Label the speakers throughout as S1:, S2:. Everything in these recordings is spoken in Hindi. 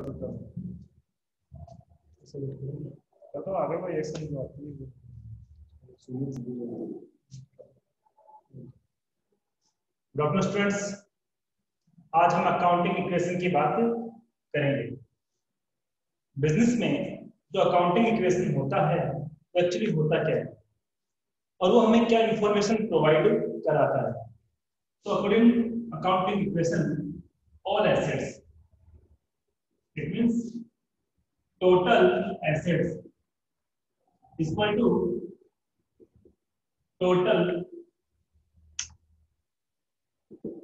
S1: तो आगे कोई एक बात नहीं। डॉक्टर स्टूडेंट्स, आज हम अकाउंटिंग इक्वेशन की बात करेंगे। बिजनेस में जो अकाउंटिंग इक्वेशन होता है वो एक्चुअली होता क्या है और वो हमें क्या इंफॉर्मेशन प्रोवाइड कराता है। तो according accounting equation, all assets, it means total assets equal to total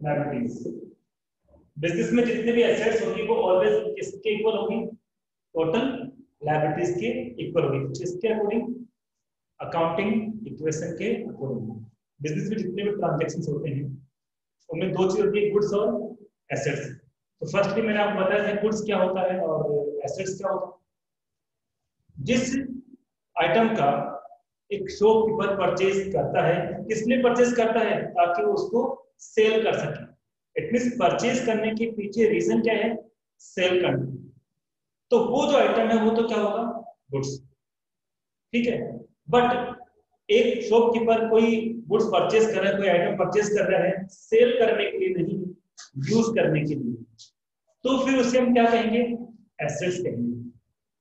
S1: liabilities. Business में जितने भी एसेट्स होंगी वो ऑलवेज किसके इक्वल होगी? टोटल लायबिलिटीज के इक्वल होगी। किसके अकॉर्डिंग? अकाउंटिंग इक्वेशन के अकॉर्डिंग। बिजनेस में जितने भी ट्रांजैक्शंस होते हैं उनमें दो चीज होती है, गुड्स और एसेट्स। तो फर्स्टली मैंने आपको बताया था गुड्स क्या होता है और एसेट्स क्या होता है। जिस आइटम का एक शॉपकीपर परचेज करता है, किसने परचेज करता है? ताकि वो उसको सेल कर सके। इट मींस परचेज करने के पीछे रीजन क्या है? सेल करना। तो वो जो आइटम है वो तो क्या होगा? गुड्स, ठीक है। बट एक शॉपकीपर कोई गुड्स परचेज कर रहा है, कोई आइटम परचेज कर रहा है सेल करने के लिए नहीं, यूज करने के लिए, तो फिर उसे हम क्या कहेंगे? एसेट्स कहेंगे।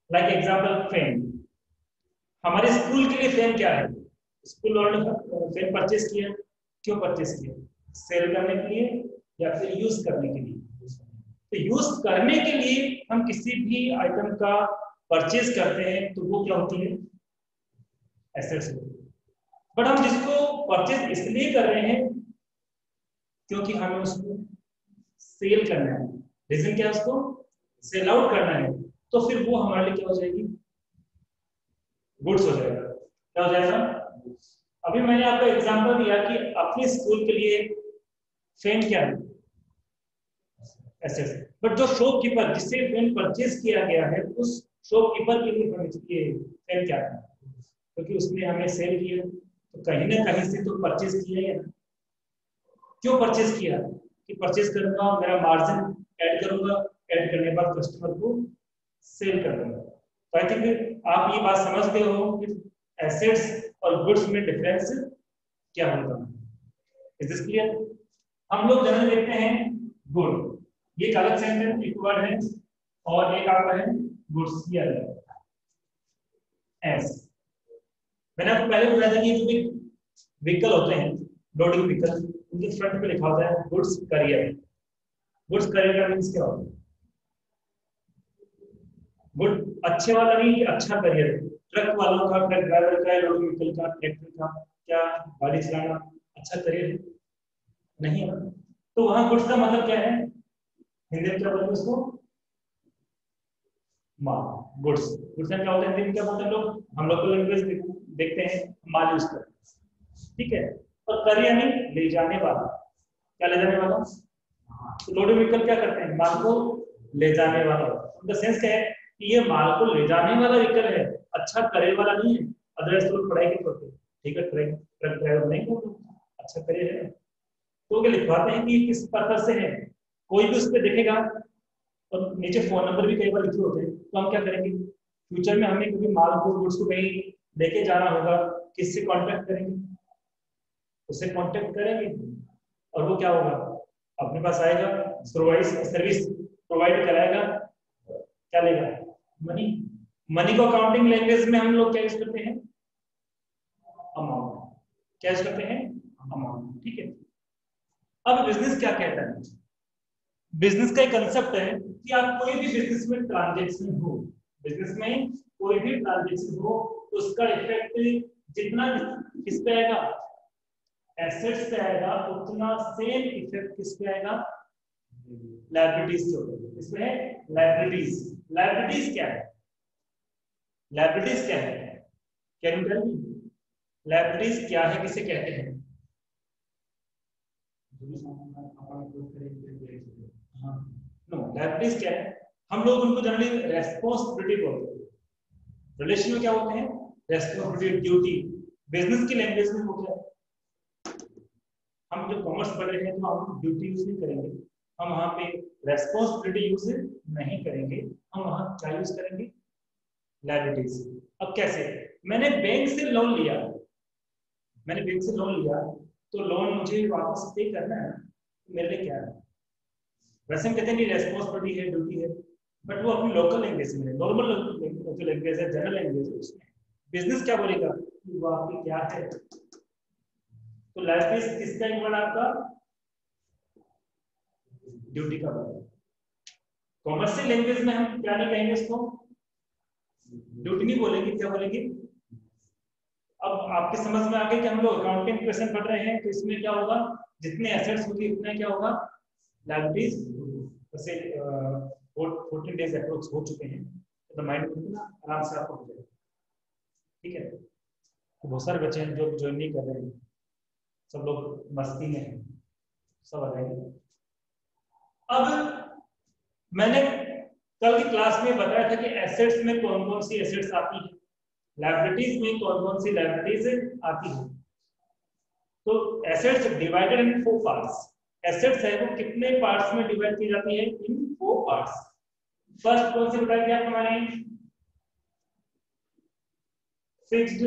S1: Like example pen. हमारे स्कूल के लिए पेन क्या है? स्कूल वालों ने पेन परचेज किया, क्यों परचेज किया? सेल करने के लिए या फिर यूज करने के लिए? तो यूज करने के लिए हम किसी भी आइटम का परचेज करते हैं तो वो क्या होती है? एसेट्स होती है। बट हम जिसको परचेज इसलिए कर रहे हैं क्योंकि हमें उसको सेल करना है। रीजन क्या है? उसको सेल आउट करना है। तो फिर वो हमारे लिए क्या हो जाएगी? गुड्स हो जाएगा। क्या हो जाएगा? अभी मैंने आपको एग्जांपल दिया कि अपने स्कूल के लिए पेन क्या है? एसेट्स। बट जो शॉपकीपर जिससे पेन परचेज किया गया है उस शॉपकीपर के लिए हमें चाहिए पेन क्या है? क्योंकि उसने हमें सेल किया, तो कहीं ना कहीं से तो परचेज किया है। क्यों परचेज किया? कि परचेज करूंगा, मेरा मार्जिन ऐड करूंगा, ऐड करने के बाद कस्टमर को सेल कर दूंगा। तो आई थिंक आप ये बात समझते हो कि एसेट्स और गुड्स में डिफरेंस क्या होता है। Is this clear? हम लोग जनरली देखते हैं गुड, ये एक अलग सेंटेंस एक वर्ड है और एक आपका है गुड्स, ये अलग एस। मैंने आपको पहले बताया था कि जो भी व्हीकल होते हैं, लोडिंग व्हीकल, उनके फ्रंट पे लिखा होता है गुड्स करियर। गुड्स करियर का मींस क्या होता है? गुड अच्छे वाला नहीं कि अच्छा करियर। ट्रक वालों का, ट्रक ड्राइवर का, लोडिंग व्हीकल का, ट्रैक्टर का क्या गाड़ी चलाना अच्छा करियर नहीं है? तो वहां गुड्स का मतलब क्या है? हिंदी में क्या बोलते हैं उसको? माल। गुड्स, गुड्स क्या होता है हिंदी में? क्या बोलते हैं लोग? हम लोग को लैंग्वेज देखते हैं, माल यूज करते हैं, ठीक है। और करियर नहीं, ले जाने वाला। क्या ले जाने वाला? तो लोडिंग व्हीकल क्या करते हैं? माल को ले जाने वाला। उनका सेंस क्या है कि ये माल को ले जाने वाला व्हीकल है, अच्छा करियर वाला नहीं है। अदरवाइज तो पढ़ाई के करते, ठीक है, ट्रक ड्राइवर नहीं करते, अच्छा करियर है। तो क्या लिखवाते हैं कि किस पर्पज से है। कोई भी उस पर देखेगा और नीचे फोन नंबर भी कई बार लिखे होते हैं, तो हम क्या करेंगे? फ्यूचर में हमें कभी माल को, गुड्स को कहीं लेके जाना होगा, किससे कांटेक्ट करेंगे? उससे कांटेक्ट करेंगे और वो क्या होगा? अपने पास आएगा, सर्विस प्रोवाइड कराएगा, क्या लेगा? मनी। मनी को अकाउंटिंग लैंग्वेज में हम लोग क्या यूज करते हैं? अमाउंट। क्या यूज करते हैं? अमाउंट, ठीक है। अब बिजनेस क्या कहता है? बिजनेस का एक कंसेप्ट है कि आप कोई भी बिजनेस में ट्रांजेक्शन हो, बिजनेस में कोई भी ट्रांजेक्शन हो, उसका इफेक्ट जितना किस पे आएगा? एसेट्स पे आएगा, उतना सेम इफेक्ट किस पे आएगा? लायबिलिटीज पे। इसमें लायबिलिटीज, लायबिलिटीज क्या है? लायबिलिटीज क्या है? Can you tell me? Liabilities क्या है, किसे कहते हैं? नो, लायबिलिटीज क्या है? हम लोग उनको जनरली रेस्पॉन्सिबिलिटी बोलते हैं। रिलेशन में क्या होते हैं? Responsibility, duty. बिजनेस की लैंग्वेज में हो क्या? हम जो कॉमर्स पढ़ रहे हैं तो हम ड्यूटी यूज नहीं करेंगे, हम वहां पे रेस्पॉन्सिबिलिटी यूज नहीं करेंगे, हम वहां क्या यूज करेंगे, लायबिलिटीज। अब कैसे, मैंने बैंक से लोन लिया, मैंने बैंक से लोन लिया तो लोन मुझे वापस पे करना है, मेरे लिए क्या है, वैसे हम कहते हैं रेस्पॉन्सिबिलिटी है, ड्यूटी है, बट वो अपनी लोकल लैंग्वेज में, नॉर्मल जो लैंग्वेज है, जनरल लैंग्वेज है, उसमें बिजनेस क्या बोलेगा कि वो आपकी क्या है। तो लाइबिलिटीज किसका एक वर्ड आपका, ड्यूटी का वर्ड। कॉमर्शियल लैंग्वेज में हम क्या नहीं कहेंगे इसको, ड्यूटी नहीं बोलेंगे, क्या बोलेंगे। अब आपकी समझ में आ गई कि हम लोग अकाउंटिंग क्वेश्चन पढ़ रहे हैं तो इसमें क्या होगा, जितने एसेट्स होगी उतना क्या होगा, लायबिलिटीज। वैसे 14 डेज अप्रोक्स हो चुके हैं, तो माइंड में ना आराम से आपको हो जाएगा, ठीक है। तो बहुत सारे बच्चे हैं जो ज्वाइन नहीं कर रहे हैं, सब लोग मस्ती में हैं, सब आ जाएंगे। अब मैंने कल की क्लास में बताया था कि एसेट्स में कौन कौन सी एसेट्स आती है, लायबिलिटीज में कौन कौन सी लायबिलिटीज आती है। तो assets divided in 4 parts, assets है वो कितने पार्ट्स में डिवाइड की जाती है, इन 4 पार्ट्स। फर्स्ट कौन सी बताई थी आपको मैंने, फिक्स्ड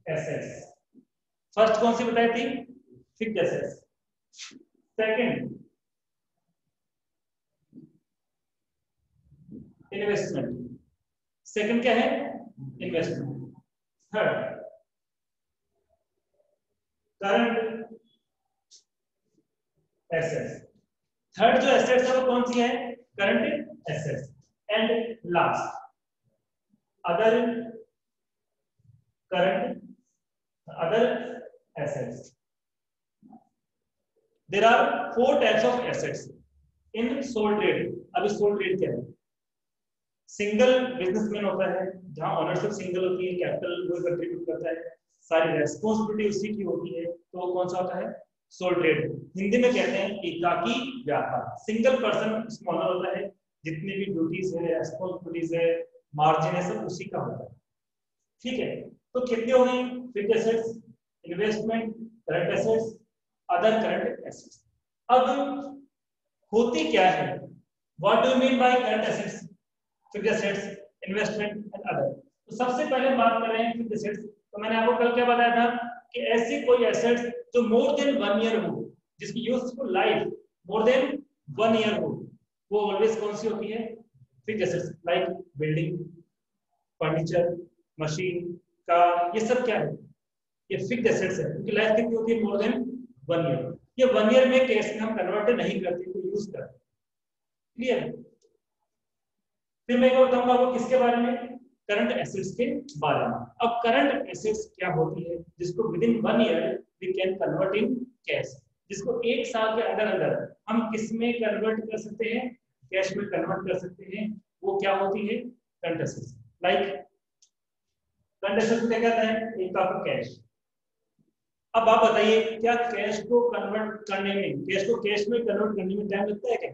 S1: एसेट्स, फर्स्ट कौन सी बताई थी, fixed assets. Second investment, second क्या है, investment. Third current assets, third जो एसेट्स है वो कौन सी है, current assets. And last other current other assets. There are 4 types of assets in sole trade. अभी सोल ट्रेड क्या है, सिंगल बिजनेसमैन होता है जहां ओनरशिप सिंगल होती है, कैपिटल वो कंट्रीब्यूट करता है, सारी रेस्पॉन्सिबिलिटी उसी की होती है, तो कौन सा होता है, सोल ट्रेड। हिंदी में कहते हैं एकाकी व्यापार, सिंगल पर्सन उसमें ओनर होता है, जितनी भी ड्यूटीज है, रेस्पॉन्सिबिलिटीज है, मार्जिन है, सब उसी का होता है, ठीक है। तो कितने हो गए, fixed assets, investment, current assets, other current assets. अब होती क्या है, what do you mean by current assets, fixed assets, investment and other. तो सबसे पहले बात कर रहे हैं फिक्स्ड एसेट्स। तो मैंने आपको कल क्या बताया था कि ऐसी कोई एसेट्स जो मोर देन 1 ईयर हो, जिसकी useful life more than 1 year हो, वो ऑलवेज कौन सी होती है, fixed assets. Like building, furniture, machine, car, ये सब क्या है, ये फिक्स्ड एसेट्स है, क्योंकि लाइफ कितनी होती है, मोर देन 1 ईयर। ये 1 ईयर में कैश में हम कन्वर्ट नहीं करते, तो यूज करते, क्लियर। फिर मैं बताऊंगा आपको किसके बारे में, करंट एसेट्स के बारे में। अब करंट एसेट्स क्या होती है, जिसको within 1 year we can convert in cash, जिसको 1 साल के अंदर अंदर हम किस में कन्वर्ट कर सकते हैं, कैश में कन्वर्ट कर सकते हैं, वो क्या होती है, current assets. Like current assets क्या कहता है, एक आपका कैश। अब आप बताइए क्या कैश को कन्वर्ट करने में, कैश को कैश में कन्वर्ट करने में टाइम लगता है क्या,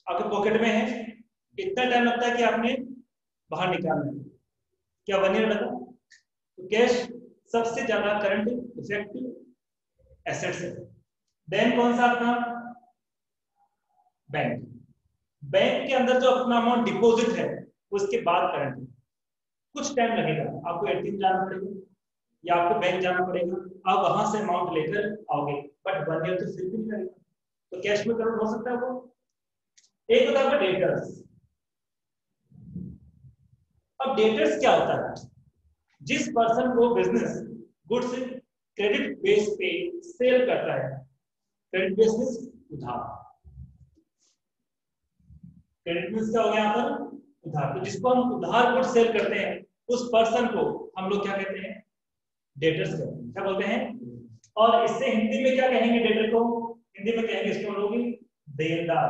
S1: आपके पॉकेट में है, इतना टाइम लगता है कि आपने बाहर निकालना है, क्या 1 ईयर लगा। तो कैश सबसे ज्यादा करंट इफेक्टिव एसेट्स है। देन कौन सा अपना, बैंक, बैंक के अंदर जो अपना अमाउंट डिपॉजिट है उसके बाद करंट है। कुछ टाइम लगेगा, आपको एटीएम जाना पड़ेगा या आपको बैंक जाना पड़ेगा, आप वहां से अमाउंट लेकर आओगे, बट 1 ईयर तो फिर भी नहीं लगेगा, तो कैश में कन्वर्ट हो सकता है वो। एक होता है डेटर्स। अब डेटर्स क्या होता है, जिस पर्सन को बिजनेस गुड्स क्रेडिट बेस पे सेल करता है, क्रेडिट बेस उधार, क्रेडिट बेस क्या हो गया यहाँ पर, उधार। तो जिसको हम उधार गुड्स सेल करते हैं उस पर्सन को हम लोग क्या कहते हैं, डेटर्स कहते हैं, क्या बोलते हैं। और इससे हिंदी में क्या कहेंगे, डेटर को हिंदी में कहेंगे इसको हम लोग देनदार।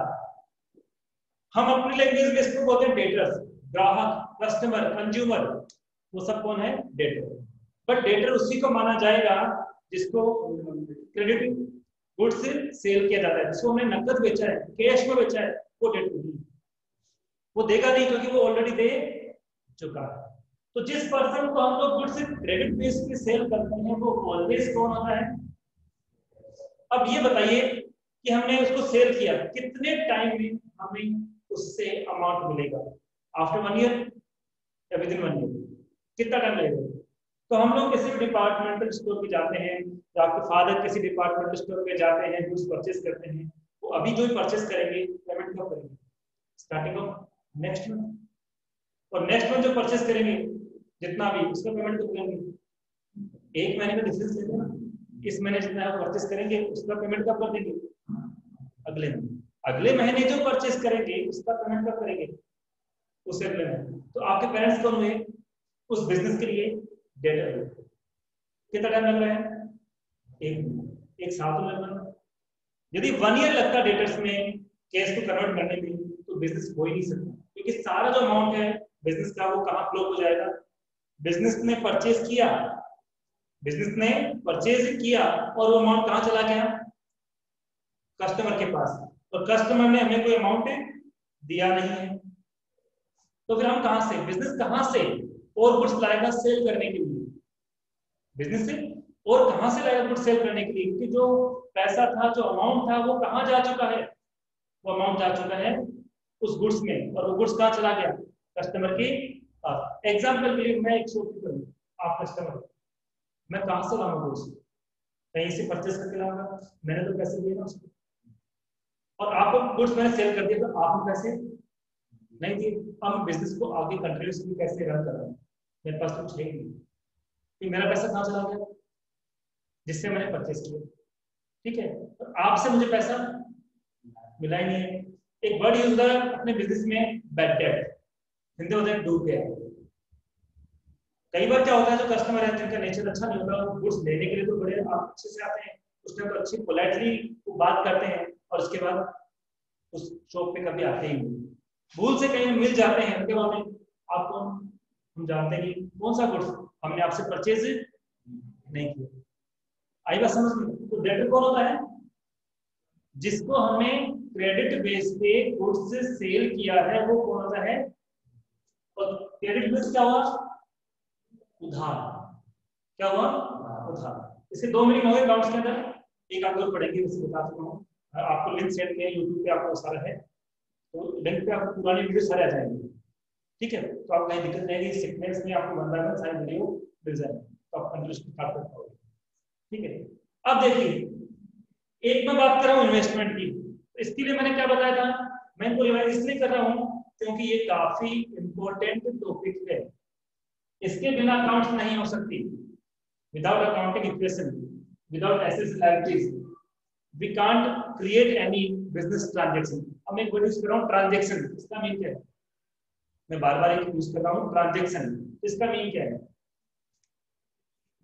S1: हम अपनी लैंग्वेज में इसको बोलते हैं डेटर्स, ग्राहक, कस्टमर, कंज्यूमर, वो सब कौन है, डेटर। बट डेटर उसी को माना जाएगा जिसको क्रेडिट गुड्स सेल किया जाता है, जिसको हमने नकद बेचा है, कैश में बेचा है, वो डेटर नहीं, वो देगा नहीं क्योंकि वो ऑलरेडी दे चुका है। तो जिस पर्सन को हम लोग गुड्स क्रेडिट बेस पे सेल करते हैं वो ऑलवेज कौन होता है। अब ये बताइए कि हमने उसको सेल किया, कितने टाइम में हमें उससे अमाउंट मिलेगा, आफ्टर 1 ईयर या विद इन 1 ईयर, कितना टाइम लगेगा। तो हम लोग किसी भी डिपार्टमेंटल स्टोर पे जाते हैं, या आपके फादर किसी डिपार्टमेंटल स्टोर पे जाते हैं, गुड्स परचेज करते हैं, वो अभी जो भी परचेज करेंगे पेमेंट कब करेंगे, स्टार्टिंग ऑफ नेक्स्ट मंथ, और नेक्स्ट मंथ जो परचेज करेंगे जितना भी उसका पेमेंट कब करेंगे, 1 महीने में डिफरेंस लेते ना, इस महीने जितना परचेज करेंगे उसका पेमेंट कब कर देंगे, अगले महीने, अगले महीने जो परचेज करेंगे उसका पेमेंट कब करेंगे, उससे अगले महीने। तो आपके पेरेंट्स कौन हुए, उस बिजनेस के लिए डेटर हुए। कितना टाइम लग रहा है, 1 महीना, एक साल तो लग रहा है। यदि 1 ईयर लगता डेटर्स में कैश को कन्वर्ट करने में, तो बिजनेस हो ही नहीं सकता, क्योंकि सारा जो अमाउंट है बिजनेस का वो कहाँ फ्लो हो जाएगा, बिजनेस ने परचेज किया, बिजनेस ने परचेज किया और वो अमाउंट कहाँ चला गया, कस्टमर के पास, और कस्टमर ने हमें कोई अमाउंट दिया नहीं है, तो फिर हम कहां से, बिजनेस कहां से और गुड्स लाएगा सेल करने के लिए, बिजनेस से और कहां से लाएगा गुड्स सेल करने के लिए, क्योंकि जो पैसा था, जो अमाउंट था, वो कहां जा चुका है, वो अमाउंट जा चुका है उस गुड्स में, और वो गुड्स कहां चला गया, कस्टमर के पास। एग्जाम्पल के लिए मैं एक शॉपकीपर हूं, आप कस्टमर, मैं कहां से लाऊंगा गुड्स, कहीं से परचेस करके लाऊंगा, मैंने तो पैसे दिए ना उसको, और आपको गुड्स मैंने सेल कर दिया तो आपने पैसे नहीं दिए। हम बिजनेस को आगे कंटिन्यूसली कैसे रन कर रहे हैं, मेरे पास कुछ है ही नहीं, कि मेरा पैसा कहाँ चला गया, जिससे मैंने परचेस किया, ठीक है, तो आपसे मुझे पैसा मिला ही नहीं है। एक वर्ड यूज होता है अपने बिजनेस में, बैड डेट, हिंदी होता है डूब गया। कई बार क्या होता है, जो कस्टमर है जिनका नेचर अच्छा नहीं होता, वो गुड्स लेने के लिए तो बड़े आप अच्छे से आते हैं, उस टाइम तो अच्छी पोलाइटली बात करते हैं, और उसके बाद उस शॉप पे कभी आते ही नहीं, भूल से कहीं मिल जाते हैं, उनके बाद आपको हम जानते हैं कि कौन सा गुड्स हमने आपसे परचेज नहीं किया। आई बात समझ में। तो डेटर कौन होता है, जिसको हमने क्रेडिट बेस पे गुड्स से सेल किया है, वो कौन होता है, और क्रेडिट बेस क्या हुआ, उधार, क्या हुआ, उधार। इसके 2 मीनिंग हो गए अकाउंट्स के अंदर, एक आप लोग पढ़ेंगे, उसे बता चुका हूँ, आपको लिंक सेंड किया यूट्यूब पे, आपको सारा है, तो लिंक पे आपको पुरानी वीडियो सारे आ जाएंगे, ठीक है, तो आप कहीं दिक्कत नहीं, सीक्वेंस में आपको बंदा में सारी वीडियो मिल जाएंगे, तो आप कंटिन्यूस स्टार्ट कर पाओगे, ठीक है। अब देखिए, एक मैं बात कर रहा हूँ इन्वेस्टमेंट की, तो इसके लिए मैंने क्या बताया था, मैं इनको रिवाइज इसलिए कर रहा हूँ क्योंकि ये काफी इंपॉर्टेंट टॉपिक है, इसके बिना अकाउंट्स नहीं हो सकती, without accounting equation, without assets liabilities we can't create any business transaction. अब मैं यूज कर रहा हूँ ट्रांजैक्शन, इसका मीन क्या है, मैं बार बार एक यूज कर रहा हूँ ट्रांजैक्शन, इसका मीन क्या है,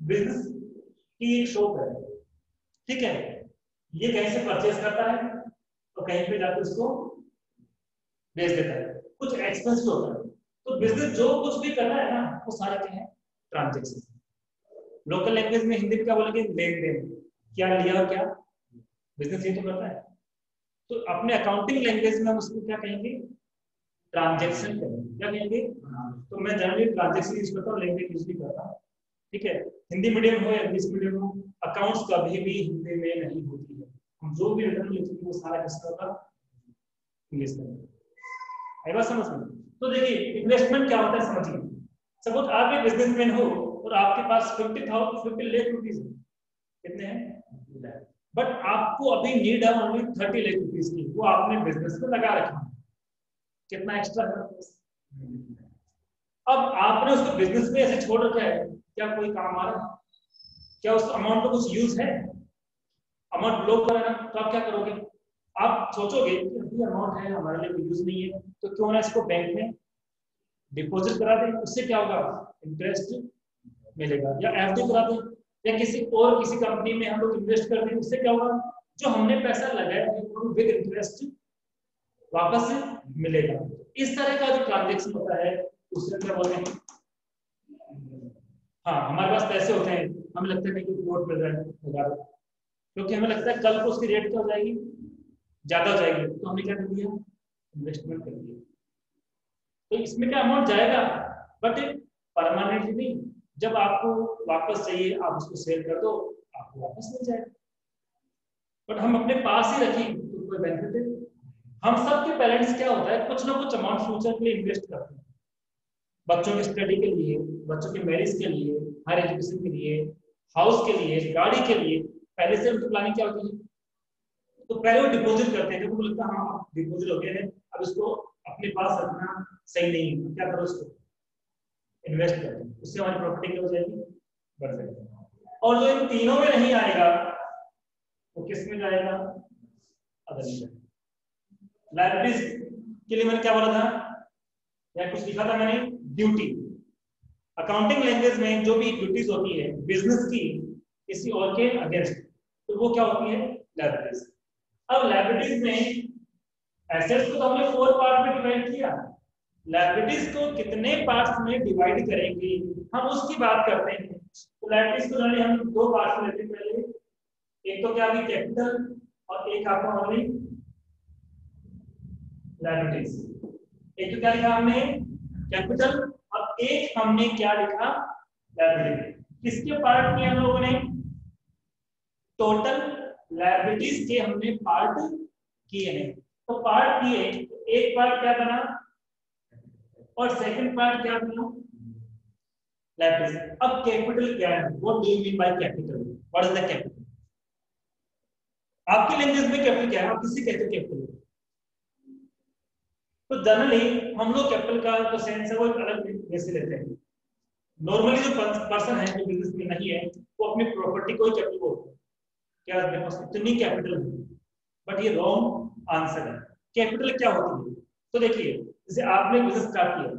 S1: बिजनेस की एक शॉप है, ठीक है, ये कहीं से परचेज करता है तो कहीं पे जाकर उसको बेच देता है, कुछ एक्सपेंस होता है, तो बिजनेस जो कुछ भी कर रहा है ना, वो सारे क्या है, ट्रांजैक्शन। लोकल लैंग्वेज में हिंदी में क्या बोलेंगे, लेन देन, क्या लिया क्या, बिजनेस ये तो करता है, तो अपने अकाउंटिंग लैंग्वेज में हम उसको क्या कहेंगे, ट्रांजैक्शन कहेंगे, क्या कहेंगे, तो मैं जनरली ट्रांजैक्शन यूज करता हूँ, लैंग्वेज यूज भी करता हूँ, ठीक है, हिंदी मीडियम हो या इंग्लिश मीडियम हो, अकाउंट्स कभी भी हिंदी में नहीं होती है, हम जो भी रिटर्न लिखेंगे वो सारा किसका होगा, इंग्लिश में, आई बात समझ में। तो देखिए इन्वेस्टमेंट क्या होता है समझिए, सपोज आप एक बिजनेसमैन हो और आपके पास 50 लाख रुपीज है, कितने हैं, बट आपको अभी नीड है ओनली 30 लाख रुपीज की, वो आपने बिजनेस में लगा रखा है, कितना एक्स्ट्रा है, अब आपने उसको बिजनेस में ऐसे छोड़ रखा है, क्या कोई काम आ रहा है, क्या उस अमाउंट का कुछ यूज है, अमाउंट ब्लॉक कराना, तो आप क्या करोगे, आप सोचोगे कि अभी अमाउंट है हमारे लिए यूज नहीं है, तो क्यों ना इसको बैंक में डिपॉजिट करा दें, उससे क्या होगा, इंटरेस्ट मिलेगा, या एफडी करा दें, या किसी कंपनी में हम लोग इन्वेस्ट कर दें, उससे क्या होगा, जो हमने पैसा लगाया है वो विद इंटरेस्ट वापस मिलेगा। इस तरह का जो ट्रांजेक्शन होता है उससे क्या बोलते हैं, हाँ हमारे पास पैसे होते हैं, हमें लगता है कि रिपोर्ट मिल रहा है लगा दो, क्योंकि हमें लगता है कल को उसकी रेट क्या हो जाएगी, ज्यादा हो जाएगी, तो हमने क्या कर दिया, इन्वेस्टमेंट कर दिया, तो इसमें क्या अमाउंट जाएगा, बट परमानेंटली नहीं, जब आपको वापस चाहिए आप उसको सेल कर दो, आपको वापस मिल जाएगा, बट हम अपने पास ही रखें तो कोई बेनिफिट है? हम सबके पेरेंट्स क्या होता है, कुछ ना कुछ अमाउंट फ्यूचर के लिए इन्वेस्ट करते हैं, बच्चों की स्टडी के लिए, बच्चों की मैरिज के लिए, हायर एजुकेशन के लिए, हाउस के लिए, गाड़ी के लिए। पहले से उनकी प्लानिंग क्या होती है? तो पहले वो डिपॉजिट करते हैं, जब उनको लगता है हाँ डिपॉजिट हो गया है, अब इसको अपने पास रखना सही नहीं है, क्या करो, उसको इन्वेस्ट कर दो, उससे हमारी प्रॉपर्टी क्या हो जाएगी, बढ़ जाएगी। और जो इन तीनों में नहीं आएगा वो किस में जाएगा? अदर में। लाइबिलिटीज के लिए मैंने क्या बोला था, या कुछ लिखा था मैंने, ड्यूटी। अकाउंटिंग लैंग्वेज में जो भी ड्यूटीज होती है बिजनेस की किसी और के अगेंस्ट, तो वो क्या होती है? लाइबिलिटीज। अब लाइबिलिटीज में एसेट्स को तो हमने 4 पार्ट में डिवाइड किया, लाइबिलिटीज को कितने पार्ट्स में डिवाइड करेंगे हम उसकी बात करते हैं। तो लाइबिलिटीज को जनरली हम 2 पार्ट्स में लेते हैं। पहले एक तो क्या होगी, कैपिटल, और एक आपका ओनली लाइबिलिटीज। एक तो क्या लिखा हमने, कैपिटल, और एक हमने क्या लिखा, लाइबिलिटी। किसके पार्ट किए हम लोगों ने? टोटल लाइबिलिटीज के हमने पार्ट किए हैं। तो पार्ट किए, एक पार्ट क्या बना और सेकंड पार्ट क्या बना, लाइबिलिटीज। अब कैपिटल क्या है? What do you mean by capital? What is the capital? आपकी लैंग्वेज में कैपिटल क्या है, आप किसी कहते हैं कैपिटल? तो जनरली हम लोग कैपिटल का जो सेंस है वो एक अलग वे से लेते हैं। नॉर्मली जो पर्सन है जो बिजनेस में नहीं है वो अपनी प्रॉपर्टी को ही कैपिटल बोलते हैं, क्या मेरे पास इतनी कैपिटल है, बट ये रॉन्ग आंसर है। कैपिटल क्या होती है? तो देखिए, जैसे आपने बिजनेस स्टार्ट किया,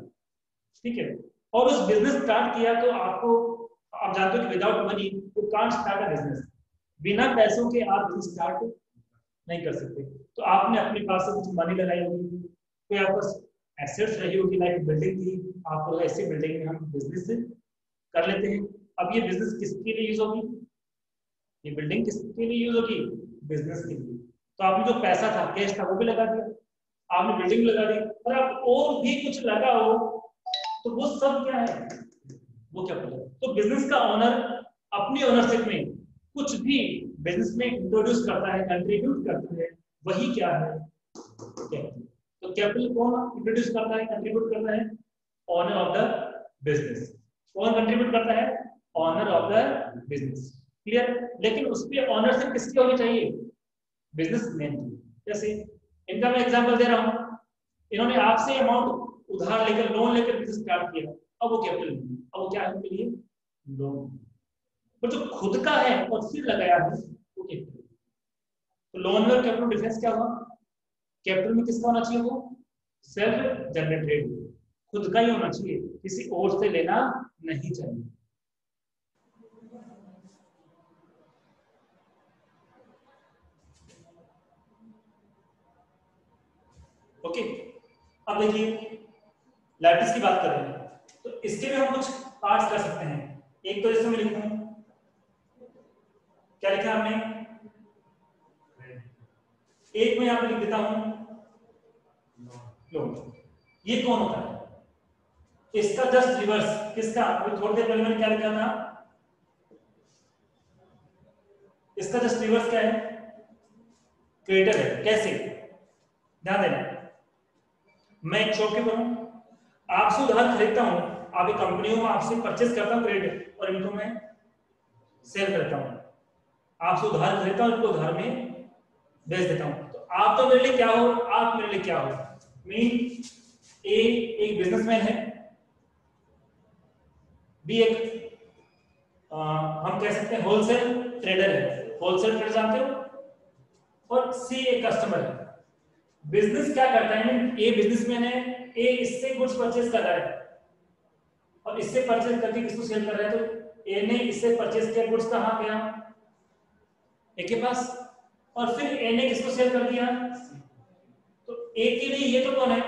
S1: ठीक है, और उस बिजनेस स्टार्ट किया तो आपको, आप जानते हो कि without money you can't start a business. बिना पैसों के आप बिजनेस स्टार्ट नहीं कर सकते। तो आपने अपने पास से कुछ मनी लगाई होगी, कोई आपके पास एसेट्स रही होगी, लाइक बिल्डिंग थी, आप ऐसी बिल्डिंग में हम बिजनेस कर लेते हैं। अब ये बिजनेस किसके लिए यूज होगी? ये बिल्डिंग किसके लिए यूज होगी? बिजनेस के लिए। तो आपने जो पैसा था, कैश था, वो भी लगा दिया, आपने बिल्डिंग लगा दी, और आप और भी कुछ लगाओ तो वो सब क्या है? वो क्या बोला? तो बिजनेस का ओनर अपनी ओनरशिप में कुछ भी बिजनेस में इंट्रोड्यूस करता है, कंट्रीब्यूट करता है, वही क्या है? कैपिटल। तो कैपिटल कौन इंट्रोड्यूस करता है, कंट्रीब्यूट करता है? Owner of the business. कौन कंट्रीब्यूट करता है? Owner of the business. Clear? लेकिन उस पर ओनरशिप किसकी होनी चाहिए? बिजनेसमैन की। जैसे इनका मैं एग्जांपल दे रहा हूं, इन्होंने आपसे अमाउंट उधार लेकर, लोन लेकर बिजनेस स्टार्ट किया, अब वो कैपिटल, अब वो क्या है उनके लिए? लोन। पर जो खुद का है और फिर लगाया है वो कैपिटल। तो लोन में और कैपिटल डिफरेंस क्या हुआ? कैपिटल में किसका होना चाहिए? वो सेल्फ जनरेटेड, खुद का ही होना चाहिए, किसी और से लेना नहीं चाहिए। ओके, अब देखिए लाइबिलिटीज की बात कर रहे हैं, तो इसके भी हम कुछ पार्ट्स कर सकते हैं। एक तो जैसे मैं लिखता हूं, क्या लिखा हमने, एक में यहां पर लिख देता हूं लोन। ये कौन होता है? इसका जस्ट रिवर्स किसका? अभी थोड़ी देर पहले मैंने क्या लिखा था, इसका जस्ट रिवर्स क्या है? क्रेडिटर है। कैसे? ध्यान देना, मैं एक शॉपकीपर हूं, आपसे उधार खरीदता हूं, आपकी कंपनियों में आपसे परचेज करता हूं क्रेडिट, और इनको मैं सेल करता हूं। आपसे उधार खरीदता हूं, इनको उधार में बेच देता हूं। तो आप तो मेरे लिए क्या हो, आप मेरे लिए क्या हो? मीन ए एक बिजनेसमैन है, बी एक हम कह सकते हैं होलसेल ट्रेडर है, होलसेल ट्रेडर जानते हो, और सी एक कस्टमर है। बिजनेस क्या करता है? ए बिजनेसमैन है, ए इससे गुड्स परचेज कर रहा है और इससे परचेज करके किसको सेल कर रहा है? तो ए ने इससे परचेज किया, गुड्स कहां गया? ए के पास, और फिर ए ने किसको सेल कर दिया? तो ए के लिए ये तो कौन है?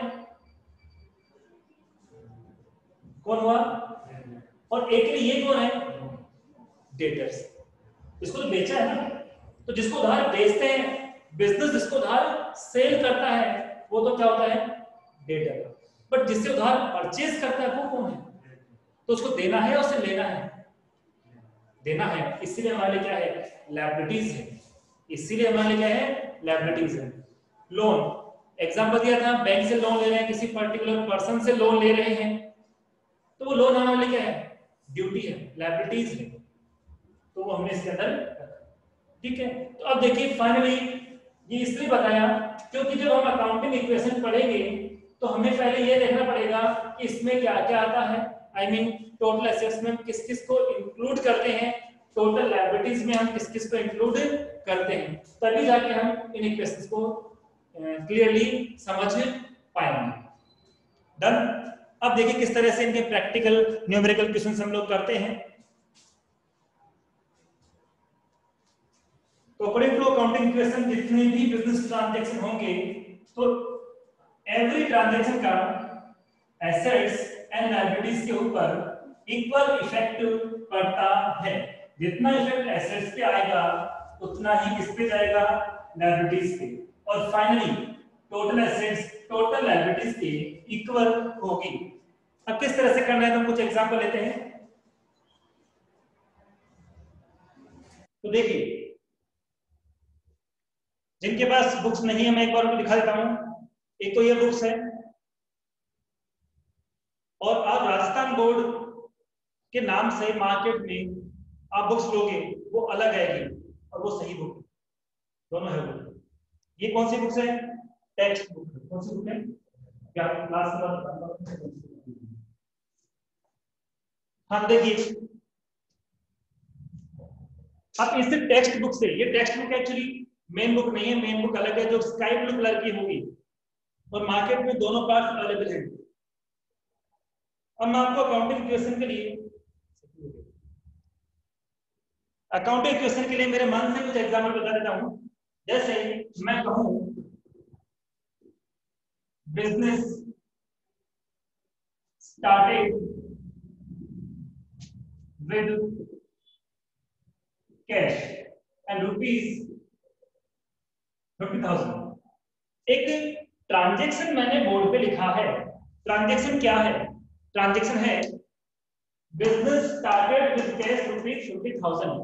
S1: कौन हुआ? और ए के लिए ये कौन है? डेटर्स। इसको तो बेचा है ना। तो जिसको उधार बेचते हैं, बिजनेस जिसको उधार सेल करता है, वो तो क्या होता है? डेटर। बट जिससे उधार परचेज करता है वो कौन है? तो उसको देना है और उसे लेना है, देना है, इसीलिए हमारे लिए क्या है? लायबिलिटीज है। इसीलिए हमारे क्या है, लायबिलिटीज है। लोन, एग्जांपल दिया था, बैंक से लोन ले रहे हैं, किसी पर्टिकुलर पर्सन से लोन ले रहे हैं, तो वो लोन हमारे लिए क्या है, ड्यूटी है, लायबिलिटीज है, तो वो हमने इसके अंदर, ठीक है। तो अब देखिए फाइनली ये इसलिए बताया क्योंकि जब हम अकाउंटिंग इक्वेशन पढ़ेंगे तो हमें पहले ये देखना पड़ेगा कि इसमें क्या क्या आता है, आई मीन टोटल एसेट्स में हम किस किस को इंक्लूड करते हैं, टोटल लायबिलिटीज में हम किस किस को इंक्लूड करते हैं, तभी जाके हम इन इक्वेशंस को क्लियरली समझ पाएंगे। डन। अब देखिए किस तरह से इनके प्रैक्टिकल न्यूमेरिकल क्वेश्चंस हम लोग करते हैं। तो अकॉर्डिंग टू अकाउंटिंग इक्वेशन जितने भी बिजनेस ट्रांजैक्शन होंगे तो एवरी ट्रांजैक्शन का एसेट्स एंड लायबिलिटीज के ऊपर इक्वल इफेक्ट पड़ता है। जितना इफेक्ट एसेट्स पे आएगा उतना ही किस पे जाएगा, लायबिलिटीज पे, और finally total assets total liabilities के इक्वल होगी। अब किस तरह से करना है तो हम कुछ एग्जांपल लेते हैं। तो देखिए जिनके पास बुक्स नहीं है मैं एक बार उनको दिखा देता हूं। एक तो ये बुक्स है, और आप राजस्थान बोर्ड के नाम से मार्केट में आप बुक्स लोगे वो अलग आएगी और वो सही बुक है, दोनों है वो। ये कौन सी बुक्स है, टेक्स्ट बुक है। कौन सी बुक है, क्या क्लास में, हाँ देखिए अब इस टेक्स्ट बुक से, ये text book actually main book नहीं है, मेन बुक अलग है जो स्काई ब्लू कलर की होगी, और मार्केट में दोनों पार्ट अवेलेबल है। अब मैं आपको अकाउंटिंग इक्वेशन के लिए मेरे मन से कुछ एग्जांपल बता देता हूं। जैसे मैं कहूं business started with cash and ₹50,000। एक ट्रांजैक्शन मैंने बोर्ड पे लिखा है। ट्रांजैक्शन क्या है, ट्रांजैक्शन है बिजनेस स्टार्टेड विद कैश ₹50,000।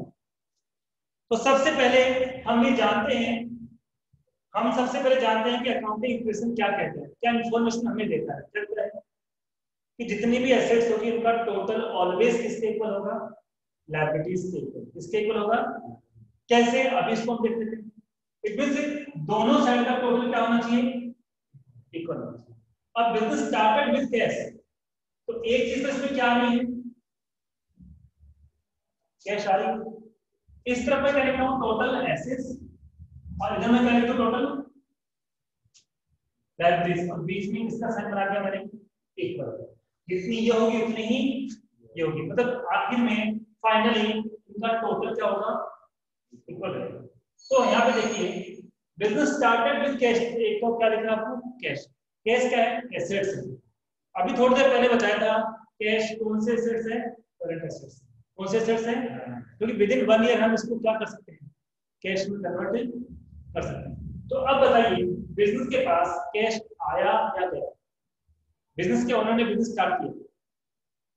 S1: तो सबसे पहले हम ये जानते हैं, कि अकाउंटिंग इक्वेशन क्या कहते हैं, क्या इंफॉर्मेशन हमें देता है, कहता है कि जितनी भी एसेट्स होगी उनका टोटल ऑलवेज किसके इक्वल होगा, लायबिलिटीज के इक्वल। किसके इक्वल होगा, कैसे, अभी इसको हम देख लेते हैं। इट मींस दोनों साइड का टोटल क्या होना चाहिए, इक्वल होना चाहिए। अब बिजनेस स्टार्टेड विद कैश, तो एक चीज तो इसमें क्या नहीं है, कैश आ रही। इस तरफ मैं क्या लिख रहा हूं, टोटल एसेट्स, और इधर मैं क्या लिख रहा हूं, टोटल लायबिलिटीज, और बीच में इसका साइन बना दिया मैंने इक्वल। जितनी ये होगी उतनी ही ये होगी, मतलब आखिर में फाइनली इनका टोटल क्या होगा, इक्वल रहेगा। तो यहाँ पे देखिए बिजनेस स्टार्टेड विद कैश, एक तो क्या लिखना आपको, कैश। कैश क्या है, एसेट्स है। अभी थोड़ी देर पहले बताया था कैश कौन से एसेट्स है, करंट एसेट्स। कौन से एसेट्स है, क्योंकि विद इन 1 ईयर हम इसको क्या कर सकते हैं, कैश में कन्वर्ट कर सकते हैं। तो अब बताइए बिजनेस के पास कैश आया या गया। बिजनेस के ओनर ने बिजनेस स्टार्ट किया,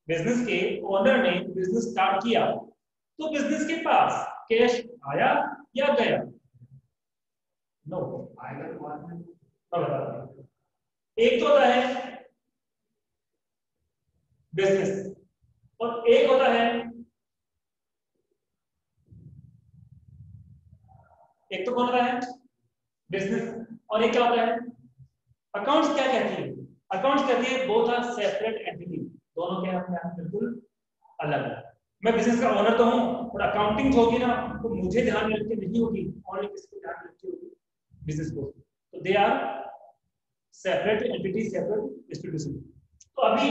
S1: बिजनेस के ओनर ने बिजनेस स्टार्ट किया, तो बिजनेस के पास कैश आया या गया, नो आएगा तो बाद में बता। एक तो होता है बिजनेस और एक होता है, एक तो कौन होता है बिजनेस, और एक क्या होता है अकाउंट्स। क्या कहती है, अकाउंट्स कहती है बोथ आर सेपरेट एंटिटी, दोनों के अपने आप बिल्कुल अलग है। मैं बिजनेस का ओनर तो हूं, और अकाउंटिंग होगी ना तो मुझे ध्यान में रखते नहीं होगी, और किसको ध्यान में रखती होगी, बिजनेस को। तो they are separate entity, separate institution. तो अभी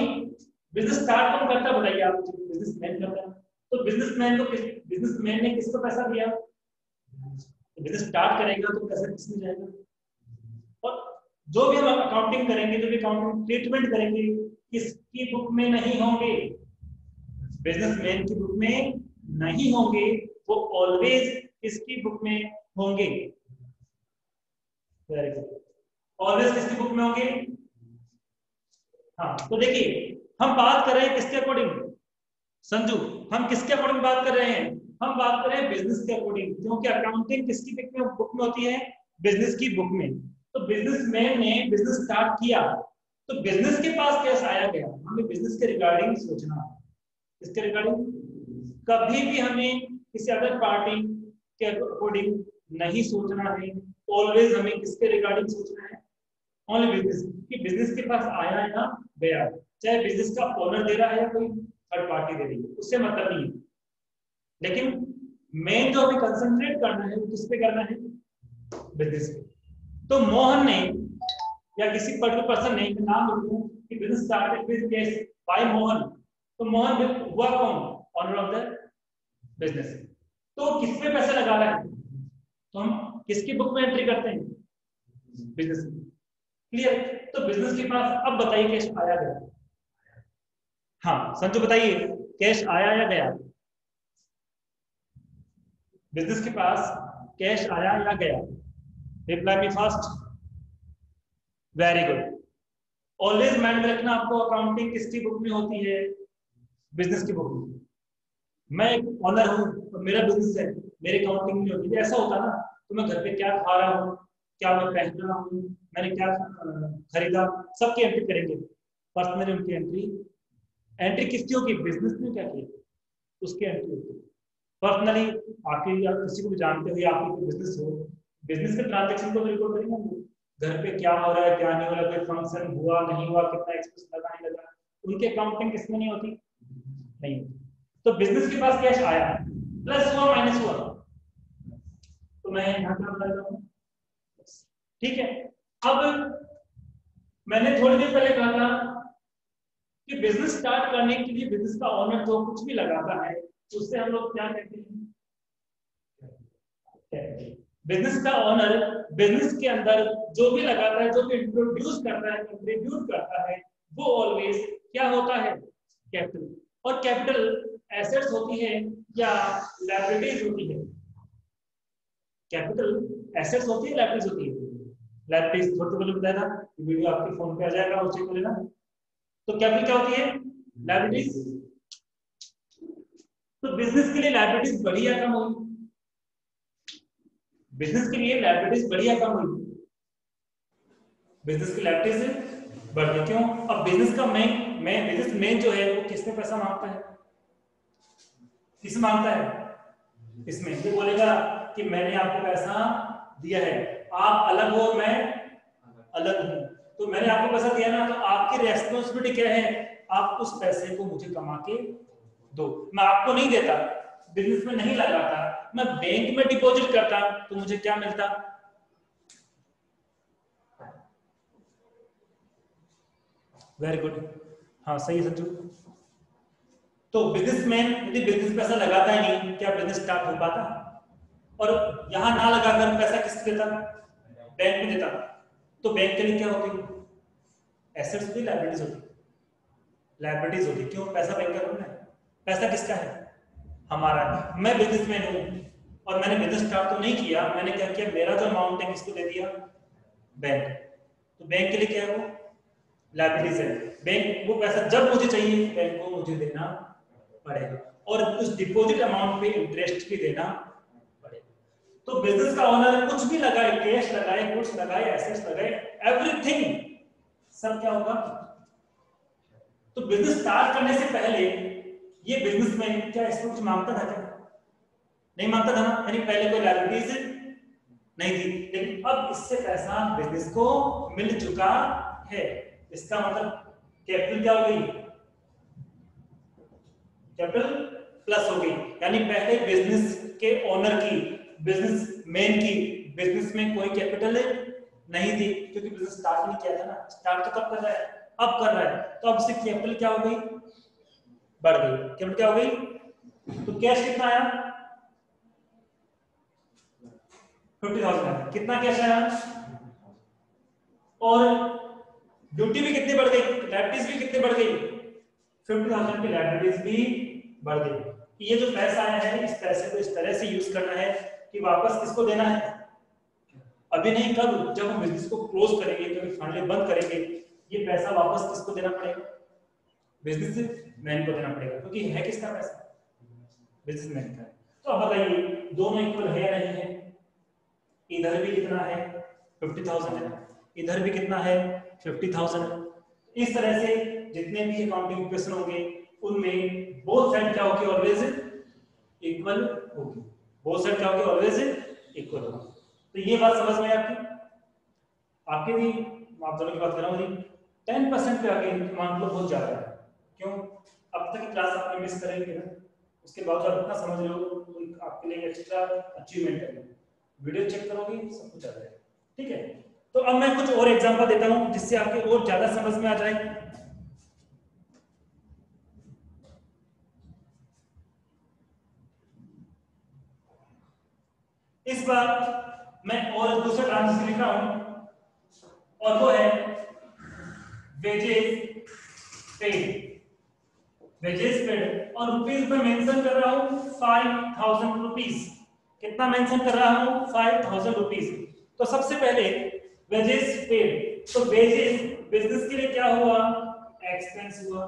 S1: बिजनेस स्टार्ट कौन करता है बताइए आप, बिजनेसमैन करता है। तो बिजनेसमैन ने किसको पैसा दिया, बिजनेस स्टार्ट करेगा तो पैसा किसमें जाएगा। और जो भी हम अकाउंटिंग करेंगे, जो भी अकाउंटिंग ट्रीटमेंट करेंगे, किसकी बुक में नहीं होंगे, बिजनेसमैन की बुक में नहीं होंगे, वो ऑलवेज किसकी बुक में होंगे, ऑलवेज किसकी बुक में होंगे। हाँ तो देखिए हम बात कर रहे हैं किसके अकॉर्डिंग, संजू हम किसके अकॉर्डिंग बात कर रहे हैं, हम बात करें बिजनेस के अकॉर्डिंग, क्योंकि अकाउंटिंग किसकी बुक में होती है? बिजनेस की बुक में। तो बिजनेसमैन ने बिजनेस स्टार्ट किया, तो बिजनेस के पास कैश आया गया, हमें बिजनेस के रिगार्डिंग सोचना है। इसके रिगार्डिंग कभी भी हमें किसी अदर पार्टी के अकॉर्डिंग नहीं सोचना है। ऑलवेज हमें किसके रिगार्डिंग सोचना है? ओनली बिजनेस, कि बिजनेस के पास आया या गया, चाहे बिजनेस का ओनर दे रहा है या कोई थर्ड पार्टी दे रही है, उससे मतलब नहीं है। लेकिन मेन जो हमें कंसंट्रेट करना है वो किस पे करना है? बिजनेस पे। तो मोहन ने या किसी पर्टिकुलर पर्सन ने, नाम लिखूं कि business started with cash by Mohan, तो मोहन हुआ कौन? Owner of the business. तो किस पे पैसा लगा रहा है? तो हम किसकी बुक में एंट्री करते हैं? बिजनेस। क्लियर? तो बिजनेस के पास अब बताइए कैश आया गया? हाँ संजू बताइए, कैश आया या गया? बिजनेस के पास कैश आया या गया? Reply me fast. Very good. Always mind में रखना आपको, अकाउंटिंग किसकी बुक में होती है? बिजनेस की बुक में। मैं एक ऑनर हूँ तो मेरा बिजनेस है, मेरी अकाउंटिंग में होती है। ऐसा होता ना, तो मैं घर पे क्या खा रहा हूँ, क्या मैं पहन रहा हूँ, मैंने क्या खरीदा, सबकी एंट्री करेंगे। पर्सनली उनकी एंट्री, एंट्री किसकी होगी? बिजनेस में क्या किया उसकी एंट्री होगी। पर्सनली आपके या किसी को भी जानते हो, आपकी कोई बिजनेस हो, बिजनेस के ट्रांजेक्शन को रिकॉर्ड करेंगे हम लोग। घर पे क्या हो रहा है, क्या नहीं हो रहा है, कोई फंक्शन हुआ नहीं हुआ, कितना एक्सपेंस लगा नहीं लगा, उनकी अकाउंटिंग किसमें नहीं होती? नहीं होती। तो बिजनेस के पास कैश आया, प्लस हुआ माइनस हुआ, तो मैं यहाँ क्या बता रहा हूँ? ठीक है। अब मैंने थोड़ी देर पहले कहा था कि बिजनेस स्टार्ट करने के लिए बिजनेस का ओनर जो कुछ भी लगाता है उससे हम लोग क्या कहते हैं? बिजनेस का ओनर बिजनेस के अंदर जो भी लगाता है, जो भी इंट्रोड्यूस करता है, कंट्रीब्यूट करता है, वो ऑलवेज क्या होता है? कैपिटल। और कैपिटल एसेट्स होती है या लायबिलिटीज होती है? कैपिटल एसेट्स होती है, लायबिलिटीज होती है? लायबिलिटीज थोड़ी पहले बताया था, वीडियो आपके फोन पे आ जाएगा, उस चेक कर लेना। तो कैपिटल क्या होती है? लायबिलिटीज। तो बिजनेस के लिए लायबिलिटीज बढ़ी या कम हुई? बिजनेस के लिए लायबिलिटीज बढ़ी या कम हुई? बिजनेस की लायबिलिटीज बढ़ गई। क्यों? अब बिजनेस का बिजनेस मेन जो है वो किसमें पैसा मांगता है? किस मांगता है? इसमें ये बोलेगा कि मैंने आपको पैसा दिया है, आप अलग हो मैं अलग हूं, तो मैंने आपको पैसा दिया ना, तो आपकी रेस्पॉन्सिबिलिटी क्या है? आप उस पैसे को मुझे कमा के दो। मैं आपको नहीं देता, बिजनेस में नहीं लगाता, मैं बैंक में डिपॉजिट करता, तो मुझे क्या मिलता? वेरी गुड, हाँ सही है संजू। तो बिजनेसमैन यदि बिजनेस पैसा लगाता ही नहीं, क्या बिजनेस स्टार्ट हो पाता? और यहां ना लगाकर पैसा किसको देता? बैंक में देता। तो बैंक के लिए क्या होती? एसेट्स होती, लायबिलिटीज होती? लायबिलिटीज होती। क्यों? पैसा बैंक का है, पैसा किसका है? हमारा है। मैं बिजनेसमैन हूं और मैंने बिजनेस स्टार्ट तो नहीं किया, मैंने क्या किया, मेरा जो अमाउंट है किसको दे दिया? बैंक। तो बैंक के लिए क्या है? वो लायबिलिटीज है। बैंक वो पैसा जब मुझे चाहिए बैंक को मुझे देना पड़ेगा, और उस डिपॉजिट अमाउंट पे इंटरेस्ट भी देना पड़ेगा। तो बिजनेस का ओनर कुछ भी लगाए, कैश लगाए, गुड्स लगाए, एसेट्स लगाए, एवरीथिंग सब क्या होगा? तो बिजनेस स्टार्ट करने से पहले ये बिजनेसमैन क्या इसको कुछ मांगता था क्या? नहीं मांगता था ना, यानी पहले कोई लायबिलिटीज नहीं थी, लेकिन अब इससे पैसा बिजनेस को मिल चुका है। इसका मतलब कैपिटल क्या हो गई? कैपिटल प्लस हो गई। यानी पहले बिजनेस के ओनर की, बिजनेस मैन की बिजनेस में कोई कैपिटल नहीं थी, क्योंकि बिजनेस स्टार्ट नहीं किया था ना। स्टार्ट तो कब कर रहा है? अब कर रहा है। तो अब से कैपिटल क्या हो गई? बढ़ गई। कैपिटल क्या हो गई? तो कैश कितना आया? 50,000। कितना कैश आया? और ड्यूटी भी कितनी बढ़ गई, लायबिलिटीज भी कितनी बढ़ गई? 50,000 की लायबिलिटीज भी बढ़ गई। ये जो पैसा आया है, इस पैसे को इस तरह से यूज करना है कि वापस किसको देना है? अभी नहीं, कब? जब हम बिजनेस को क्लोज करेंगे, कभी फाइनली बंद करेंगे, ये पैसा वापस किसको देना पड़ेगा? बिजनेस मैन को देना पड़ेगा, क्योंकि है किसका पैसा? बिजनेसमैन का। तो अब बताइए दोनों इक्वल है या नहीं है? इधर भी कितना है 50,000 है, इधर भी कितना है 50,000 है। इस तरह से जितने भी अकाउंटिंग इक्वेशन होंगे उनमें बोथ साइड क्या होगी? ऑलवेज इक्वल होगी। बोथ साइड क्या होगी? ऑलवेज इक्वल होगी। तो ये बात समझ में आपकी आपके भी आप दोनों की बात कर रहा हूँ 10% पे आगे मान लो बहुत ज्यादा है। क्यों? अब तक की क्लास आपने मिस करेंगे ना, उसके बावजूद आप इतना समझ रहे हो तो आपके लिए एक्स्ट्रा अचीवमेंट है। वीडियो चेक करोगे सब कुछ आ जाएगा। ठीक है, तो अब मैं कुछ और एग्जांपल देता हूं जिससे आपके और ज्यादा समझ में आ जाए। इस बार मैं और दूसरा ट्रांजिशन लिख रहा हूं और वो है वेजेस पेड। वेजेस पेड और रुपीस में मेंशन कर रहा हूं 5,000 रुपीस। कितना मेंशन कर रहा हूं? 5,000 रुपीस। तो सबसे पहले वेजेस पेड, तो वेजेस बिजनेस के लिए क्या हुआ? एक्सपेंस हुआ।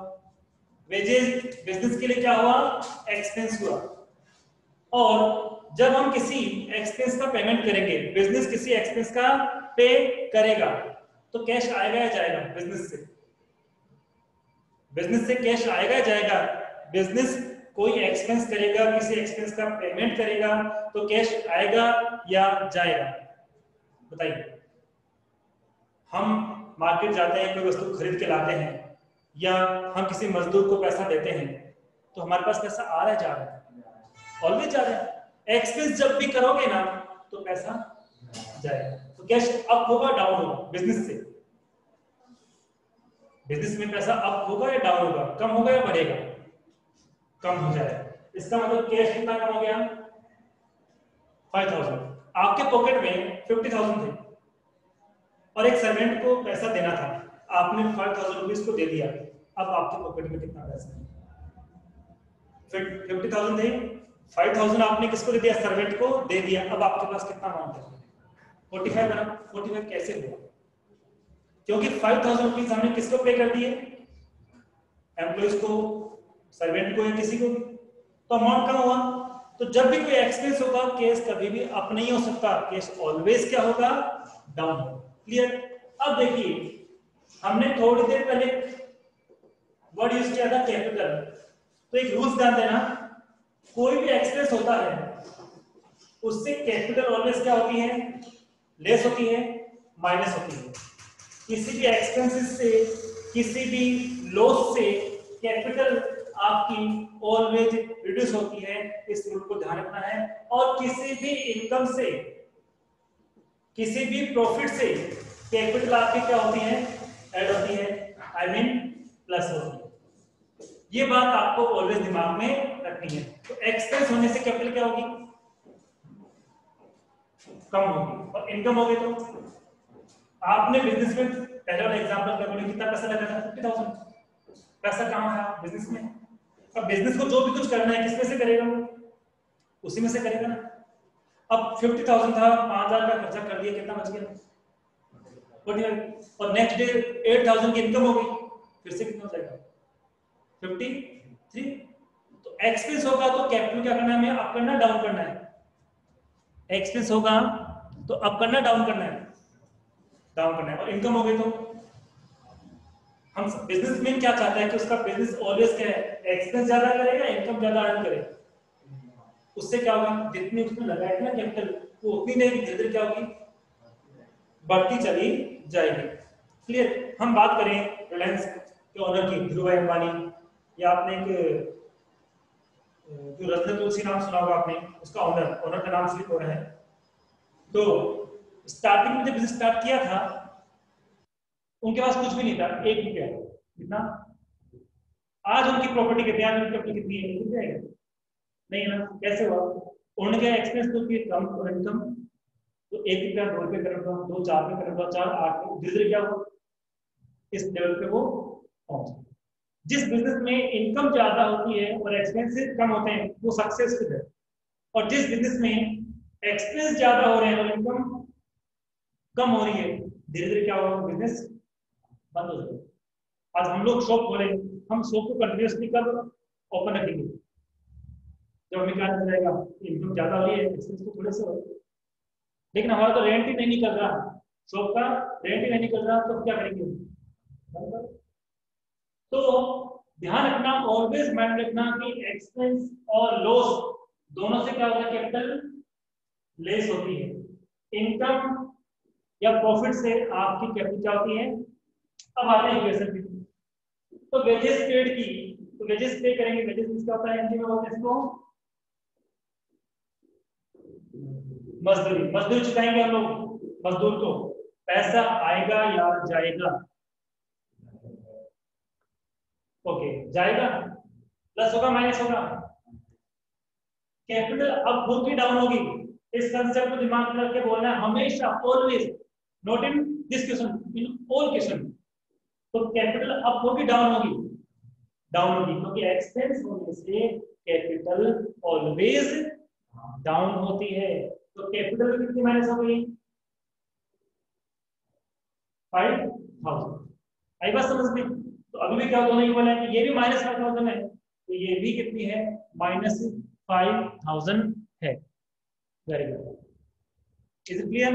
S1: वेजेस बिजनेस के लिए क्या हुआ? एक्सपेंस हुआ। और जब हम किसी एक्सपेंस का पेमेंट करेंगे, बिजनेस किसी एक्सपेंस का पे करेगा तो कैश आएगा या जाएगा? बिजनेस से, बिजनेस से कैश आएगा या जाएगा? बिजनेस कोई एक्सपेंस करेगा, किसी एक्सपेंस का पेमेंट करेगा तो कैश आएगा या जाएगा? बताइए। हम मार्केट जाते हैं, कोई वस्तु खरीद के लाते हैं या हम किसी मजदूर को पैसा देते हैं तो हमारे पास पैसा आ रहा है जा रहा है? ऑलवेज जा रहा है। एक्सपेंस जब भी करोगे ना तो पैसा जाएगा। तो कैश अप होगा डाउन होगा? बिजनेस से, बिजनेस में पैसा अप होगा या डाउन होगा? कम होगा या बढ़ेगा? कम हो जाएगा। इसका मतलब कैश कितना कम हो गया? 5,000। आपके पॉकेट में 50,000 थे और एक सर्वेंट को पैसा देना था, आपने 5,000 रुपीज को दे दिया। अब आपके पॉकेट में कितना पैसा है? 50,000 थे, 5,000 आपने किसको दे दिया? सर्वेंट को दे दिया। अब आपके पास कितना अमाउंट है? 45 बना। 45 कैसे हुआ? क्योंकि 5,000 रुपीज हमने किसको पे कर दिए? एम्प्लॉइज को, सर्वेंट को या किसी को भी, तो अमाउंट कम हुआ। तो जब भी कोई एक्सपेंस होगा केस कभी भी अप नहीं हो सकता, केस ऑलवेज क्या होगा? डाउन। क्लियर? अब देखिए हमने थोड़ी देर पहले वर्ड यूज किया था कैपिटल। तो एक रूल्स ध्यान देना, कोई भी एक्सपेंस होता है उससे कैपिटल ऑलवेज क्या होती है? लेस होती है, माइनस होती है। किसी भी एक्सपेंसेस से, किसी भी लॉस से कैपिटल आपकी ऑलवेज रिड्यूस होती है। इस रूल को ध्यान रखना है। और किसी भी इनकम से, किसी भी प्रॉफिट से कैपिटल आपकी क्या होती है? ऐड होती है, आई मीन प्लस होती है। ये बात आपको ऑलवेज दिमाग में रखनी है। तो एक्सपेंस होने से कैपिटल क्या होगी? कम होगी। और इनकम होगी तो आपने बिजनेस में पहले वाला एग्जांपल के अकॉर्डिंग कितना पैसा लगा था? 50,000। पैसा कहां आया? बिजनेस में। अब बिजनेस को जो भी कुछ करना है किसमें से करेगा? उसी में से करेगा ना। अब 50,000 था, 5,000 का खर्चा कर दिया, कितना बच गया? 45। और नेक्स्ट डे 8,000 की इनकम हो गई, फिर से कितना हो जाएगा? 53। तो एक्सपेंस होगा तो कैपिटल क्या करना है हमें? अप करना, डाउन करना है? एक्सपेंस होगा तो अप करना, डाउन करना है? डाउन करना है। और इनकम हो गई तो हम बिजनेसमैन क्या चाहता है कि उसका बिजनेस ऑलवेज क्या है? एक्सपेंस ज्यादा करेगा, इनकम ज्यादा अर्न करेगा। उससे क्या होगा? जितनी उसने लगाया था ना कैपिटल, वो उतनी देर धीरे धीरे क्या होगी? बढ़ती चली जाएगी। क्लियर? हम बात करें रिलायंस के ओनर की, धीरू भाई अंबानी, या आपने एक जो रत्न तुलसी नाम सुना होगा आपने, उसका ओनर का नाम स्लिप हो रहा है। तो स्टार्टिंग में जब बिजनेस स्टार्ट किया था उनके पास कुछ भी नहीं था, 1 रुपया। कितना? आज उनकी प्रॉपर्टी कितनी है? उनकी प्रॉपर्टी कितनी है? 1 रुपया है? नहीं है ना। कैसे हुआ? उन्होंने क्या एक्सपेंस तो किए कम और इनकम तो 1 रुपया 2 रुपये कर दो, 2 4 पे कर दो, 4 8 पे, धीरे धीरे क्या हुआ? इस लेवल पे वो पहुंचे। जिस बिजनेस में इनकम ज्यादा होती है और एक्सपेंसेस कम होते हैं वो सक्सेसफुल है। और जिस बिजनेस में एक्सपेंस ज्यादा हो रहे हैं और इनकम कम हो रही है, धीरे धीरे क्या होगा? बिजनेस बंद हो जाएगा। आज हम लोग शॉप खोले, हम शॉप को कंटिन्यूसली कब ओपन रखेंगे? जब हमें क्या नजर आएगा, इनकम ज्यादा हो रही है, एक्सपेंस तो थोड़े से हो, लेकिन हमारा तो रेंट ही नहीं निकल रहा, शॉप का रेंट ही नहीं निकल रहा, तो क्या करेंगे? तो ध्यान रखना, ऑलवेज माइंड रखना कि एक्सपेंस और लॉस दोनों से क्या होता है, कैपिटल लेस होती है। इनकम या प्रॉफिट से आपकी कैपिटल क्या होती है। अब आते हैं इक्वेशन पे। तो वेजेस पेड की, तो वेजेस पे करेंगे, वेजेस किसका होता है, हिंदी में बोलते हैं इसको मजदूरी। मजदूरी चुकाएंगे हम लोग मजदूर को, पैसा आएगा या जाएगा? ओके, जाएगा। प्लस होगा माइनस होगा? कैपिटल अप होगी डाउन होगी, इस कंसेप्ट को दिमाग में रख के बोलना है हमेशा, always, not in this question, in all question. तो कैपिटल अप होगी डाउन होगी? डाउन होगी, क्योंकि एक्सपेंस होने से कैपिटल ऑलवेज डाउन होती है। तो कैपिटल कितनी माइनस हो गई? 5000। आई बात समझ में? तो अभी भी क्या दोनों इक्वल है, कि ये भी -5000 है, तो ये भी कितनी है, -5000 है। Very good, is it clear?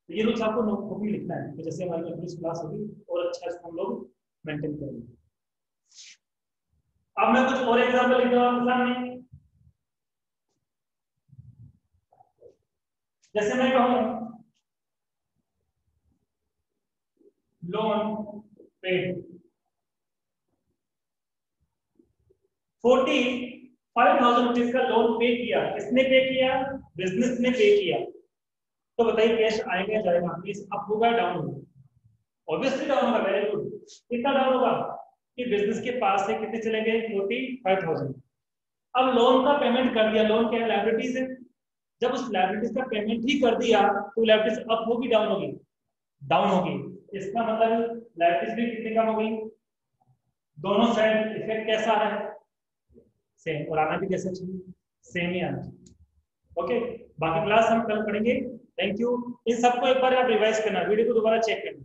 S1: तो ये कुछ आपको नोटबुक में लिखना है, तो जैसे हमारी इंग्लिश क्लास होगी और अच्छा इसको हम लोग मेंटेन करेंगे। अब मैं कुछ और एग्जांपल लिख रहा हूं आपके सामने। जैसे मैं कहूं लोन पेड 45,000 रुपीज का लोन पे किया, किसने पे किया? बिजनेस ने पे किया। तो बताइए कैश आएगा या जाएगा, प्लीज अप होगा डाउन होगा? ऑब्वियसली डाउन होगा। वेरी गुड, कितना डाउन होगा कि बिजनेस के पास से कितने चले गए, 45,000। अब लोन का पेमेंट कर दिया, लोन क्या है, लायबिलिटीज है। जब उस लायबिलिटीज का पेमेंट ही कर दिया तो लायबिलिटीज अप होगी डाउन होगी? डाउन होगी। इसका मतलब लायबिलिटीज भी कितनी कम हो गई, दोनों साइड इफेक्ट कैसा आ रहा है, सेम। और आना भी कैसे चाहिए, सेम ही आना चाहिए। ओके, बाकी क्लास हम कल पढ़ेंगे। Thank you. इन सबको एक बार आप रिवाइज करना, वीडियो को दोबारा चेक करना।